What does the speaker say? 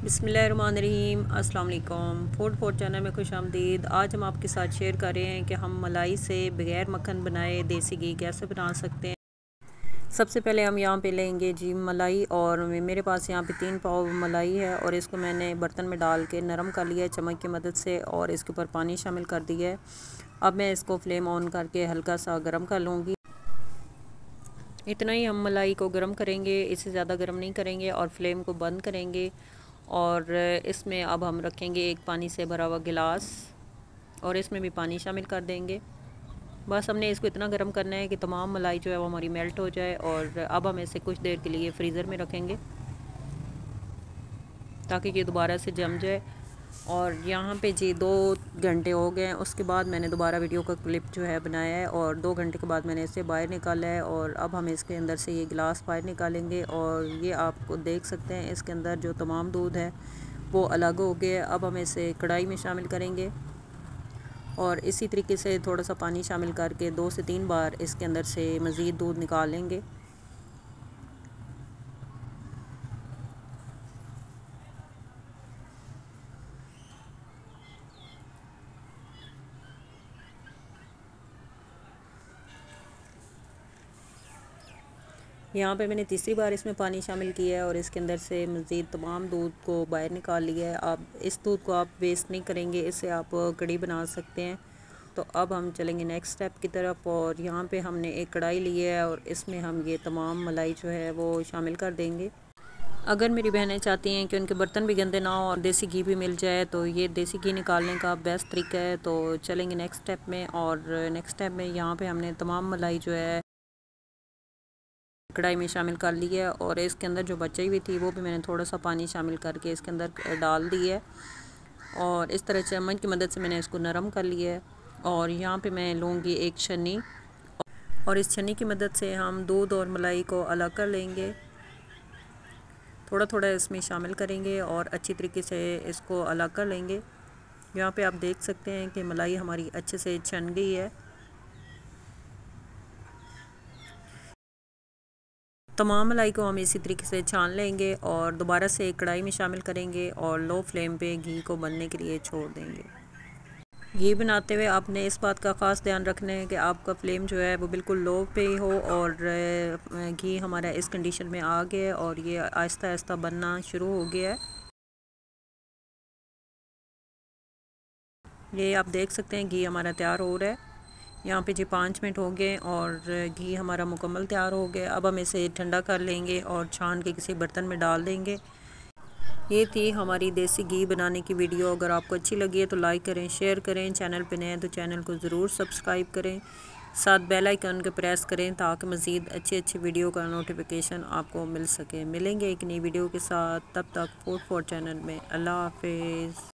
बिस्मिल्लाहिर्रहमानिर्रहीम अस्सलाम वालेकुम। फूड फॉर चैनल में खुश आमदीद। आज हम आपके साथ शेयर कर रहे हैं कि हम मलाई से बग़ैर मक्खन बनाए देसी घी कैसे बना सकते हैं। सबसे पहले हम यहाँ पे लेंगे जी मलाई, और मेरे पास यहाँ पे 3 पाव मलाई है और इसको मैंने बर्तन में डाल के नरम कर लिया है चम्मच की मदद से, और इसके ऊपर पानी शामिल कर दिया है। अब मैं इसको फ्लेम ऑन करके हल्का सा गर्म कर लूँगी। इतना ही हम मलाई को गर्म करेंगे, इससे ज़्यादा गर्म नहीं करेंगे, और फ्लेम को बंद करेंगे। और इसमें अब हम रखेंगे एक पानी से भरा हुआ गिलास, और इसमें भी पानी शामिल कर देंगे। बस हमने इसको इतना गर्म करना है कि तमाम मलाई जो है वो हमारी मेल्ट हो जाए। और अब हम इसे कुछ देर के लिए फ्रीज़र में रखेंगे ताकि ये दोबारा से जम जाए। और यहाँ पे जी 2 घंटे हो गए हैं। उसके बाद मैंने दोबारा वीडियो का क्लिप जो है बनाया है, और 2 घंटे के बाद मैंने इसे बाहर निकाला है। और अब हम इसके अंदर से ये गिलास बाहर निकालेंगे, और ये आपको देख सकते हैं इसके अंदर जो तमाम दूध है वो अलग हो गया। अब हम इसे कढ़ाई में शामिल करेंगे, और इसी तरीके से थोड़ा सा पानी शामिल करके 2 से 3 बार इसके अंदर से मज़ीद दूध निकाल लेंगे। यहाँ पे मैंने तीसरी बार इसमें पानी शामिल किया है, और इसके अंदर से मज़ीद तमाम दूध को बाहर निकाल लिया है। अब इस दूध को आप वेस्ट नहीं करेंगे, इससे आप कढ़ी बना सकते हैं। तो अब हम चलेंगे नेक्स्ट स्टेप की तरफ, और यहाँ पे हमने एक कढ़ाई ली है और इसमें हम ये तमाम मलाई जो है वो शामिल कर देंगे। अगर मेरी बहनें चाहती हैं कि उनके बर्तन भी गंदे ना हो और देसी घी भी मिल जाए, तो ये देसी घी निकालने का बेस्ट तरीका है। तो चलेंगे नेक्स्ट स्टेप में, और नेक्स्ट स्टेप में यहाँ पे हमने तमाम मलाई जो है कढ़ाई में शामिल कर ली है, और इसके अंदर जो बची हुई थी वो भी मैंने थोड़ा सा पानी शामिल करके इसके अंदर डाल दी है, और इस तरह चम्मच की मदद से मैंने इसको नरम कर लिया है। और यहाँ पे मैं लूँगी एक छन्नी, और इस छन्नी की मदद से हम दूध और मलाई को अलग कर लेंगे। थोड़ा थोड़ा इसमें शामिल करेंगे और अच्छी तरीके से इसको अलग कर लेंगे। यहाँ पे आप देख सकते हैं कि मलाई हमारी अच्छे से छन गई है। तमाम मलाई को हम इसी तरीके से छान लेंगे और दोबारा से एक कढ़ाई में शामिल करेंगे, और लो फ्लेम पे घी को बनने के लिए छोड़ देंगे। घी बनाते हुए आपने इस बात का ख़ास ध्यान रखना है कि आपका फ्लेम जो है वो बिल्कुल लो पे ही हो, और घी हमारा इस कंडीशन में आ गया है और ये आहिस्ता आहिस्ता बनना शुरू हो गया है। ये आप देख सकते हैं घी हमारा तैयार हो रहा है। यहाँ पे जी 5 मिनट हो गए और घी हमारा मुकम्मल तैयार हो गया। अब हम इसे ठंडा कर लेंगे और छान के किसी बर्तन में डाल देंगे। ये थी हमारी देसी घी बनाने की वीडियो। अगर आपको अच्छी लगी है तो लाइक करें, शेयर करें। चैनल पे नए हैं तो चैनल को ज़रूर सब्सक्राइब करें, साथ बेल आइकन को प्रेस करें ताकि मज़ीद अच्छी अच्छी वीडियो का नोटिफिकेशन आपको मिल सके। मिलेंगे एक नई वीडियो के साथ, तब तक फूड फॉर चैनल में। अल्लाह हाफिज़।